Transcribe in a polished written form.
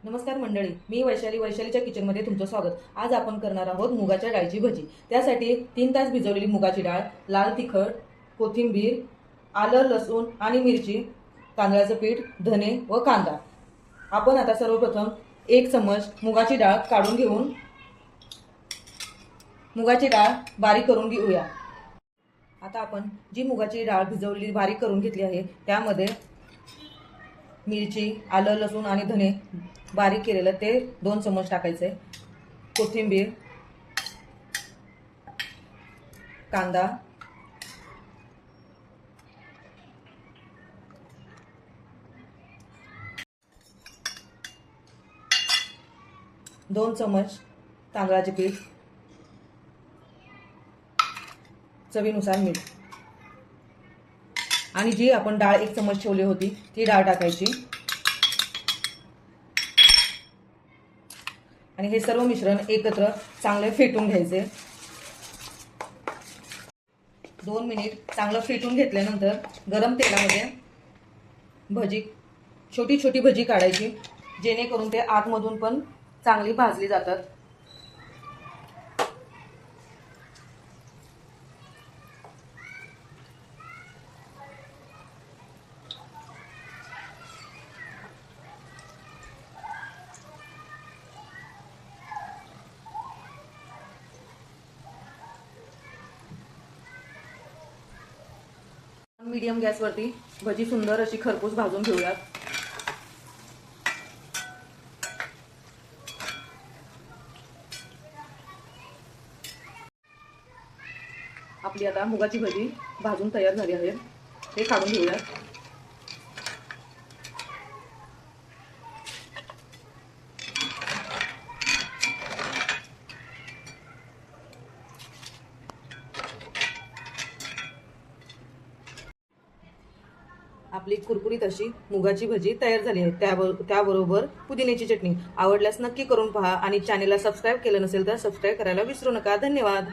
नमस्कार मंडळी, मी वैशालीच्या किचनमध्ये तुमचं स्वागत। आज आपण करणार आहोत मुगाच्या डाळीची भजी। त्यासाठी 3 तास भिजवलेली मुगाची डाळ, लाल तिखट, कोथिंबीर, आलं, लसूण आणि मिरची, तांदळाचं पीठ, धने व कांदा। आपण आता सर्वप्रथम 1 चम्मच मुगाची डाळ काढून घेऊन मुगाची डाळ बारीक करून घेऊया। आता आपण जी मुगाची डाळ भिजवलेली बारीक करून घेतली आहे त्यामध्ये मिरची, आलं, लसूण आणि धने बारीक केलेलं ते 2 चम्मच टाकायचे। कोथिंबीर, कांदा, दोन चम्मच तांदळाचे पीठ, चवीनुसार मीठ आणि जी आपण डाळ 1 चम्मच ठेवली होती ती डाळ टाकायची आणि हे सर्व मिश्रण एकत्र चांगले फेटून घ्यायचे। 2 मिनिट चांगलं फेटून घेतल्यानंतर गरम तेलामध्ये छोटी छोटी भजी काढायची, जेणेकरून ते आतमधून पण चांगली भाजली जातात। मीडियम गॅसवरती भजी सुंदर अशी खरपूस भाजून घेऊयात। आपली आता मुगाची भजी भाजून तयार झाली आहे, हे काढून घेऊयात। आपली कुरकुरीत अशी मुगाची भजी तयार झाली आहे। त्याबरोबर पुदिन्याची चटणी। आवडल्यास नक्की करून पहा आणि चॅनेलला सबस्क्राईब केलं नसेल तर सबस्क्राईब करायला विसरू नका। धन्यवाद।